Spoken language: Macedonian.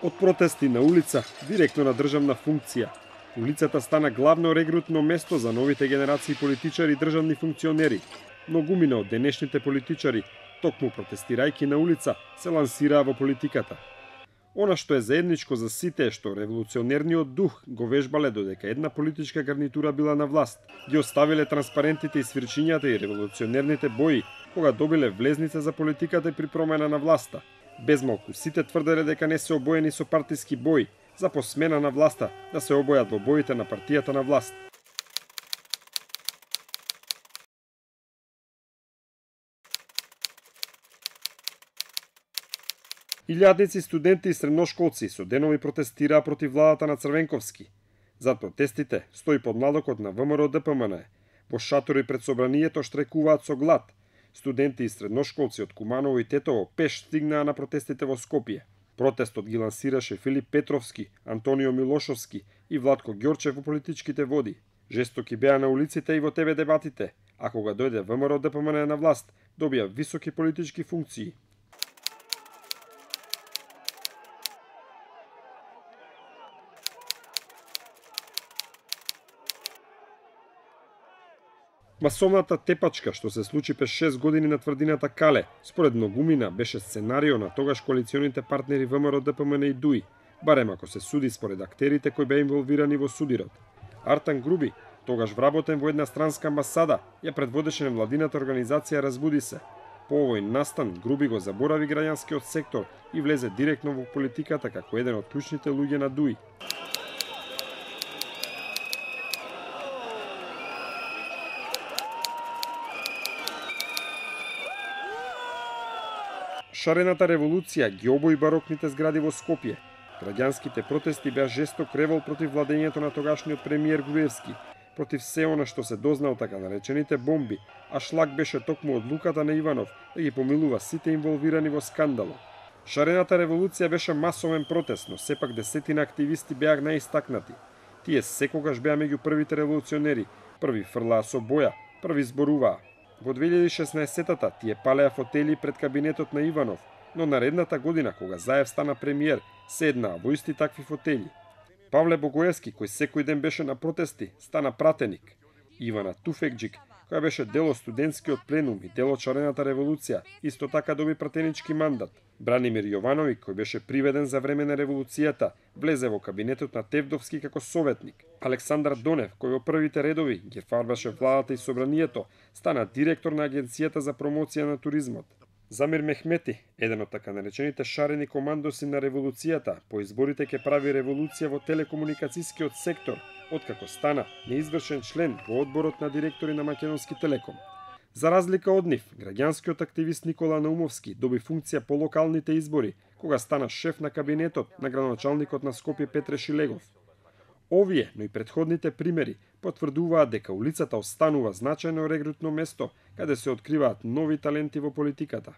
Од протести на улица, директно на државна функција, улицата стана главно регрутно место за новите генерации политичари и државни функционери. Многумина од денешните политичари, токму протестирајќи на улица, се лансираа во политиката. Она што е заедничко за сите е што револуционерниот дух го вежбале додека една политичка гарнитура била на власт. Ги оставиле транспарентите и свирчињата и револуционерните бои, кога добиле влезница за политиката и при промена на власта. Безмалку сите тврделе дека не се обоени со партиски бои, за по смена на власта да се обојат во боите на партијата на власт. Илјадници студенти и средношколци со денови протестираа против владата на Црвенковски. Зад протестите стои подмладокот на ВМРО ДПМН. Во шатори пред собранието штрекуваат со глад. Студенти и средношколци од Куманово и Тетово пеш стигнаа на протестите во Скопје. Протестот ги лансираше Филип Петровски, Антонио Милошовски и Владко Ѓорчев во политичките води. Жестоки беа на улиците и во ТВ дебатите, а кога дојде ВМРО ДПМН на власт, добија високи политички функции. Масовната тепачка што се случи през 6 години на тврдината Кале, според многумина беше сценарио на тогаш коалиционите партнери ВМРО ДПМН и ДУИ, барем ако се суди според актерите кои беа инволвирани во судирот. Артан Груби, тогаш вработен во една странска амбасада, ја предводеше невладината организација Разбуди се. По овој настан Груби го заборави граѓанскиот сектор и влезе директно во политиката како еден од клучните луѓе на ДУИ. Шарената револуција ги обои барокните згради во Скопје. Граѓанските протести беа жесток револ против владењето на тогашниот премиер Груевски, против се она што се дозна од така наречените бомби, а шлак беше токму одлуката на Иванов да ги помилува сите инволвирани во скандалот. Шарената револуција беше масовен протест, но сепак десетина активисти беа најистакнати. Тие секогаш беа меѓу првите револуционери, први фрлаа со боја, први зборуваа. Во 2016-та тие палеа фотели пред кабинетот на Иванов, но наредната година, кога Заев стана премиер, седнаа во исти такви фотели. Павле Богоевски, кој секој ден беше на протести, стана пратеник. Ивана Туфекџик, која беше дел од студентскиот пленум и дел од шарената револуција, исто така доби пратенички мандат. Бранимир Јовановиќ, кој беше приведен за време на револуцијата, влезе во кабинетот на Тевдовски како советник. Александар Донев, кој во првите редови ги фарбаше владата и собранието, стана директор на Агенцијата за промоција на туризмот. Замир Мехмети, еден од така наречените шарени командоси на револуцијата, по изборите ќе прави револуција во телекомуникацијскиот сектор, откако стана неизвршен член во одборот на директори на Македонски Телеком. За разлика од нив, граѓанскиот активист Никола Наумовски доби функција по локалните избори, кога стана шеф на кабинетот на градоначалникот на Скопје Петре Шилегов. Овие, но и претходните примери, потврдуваат дека улицата останува значајно регрутно место, каде се откриваат нови таленти во политиката.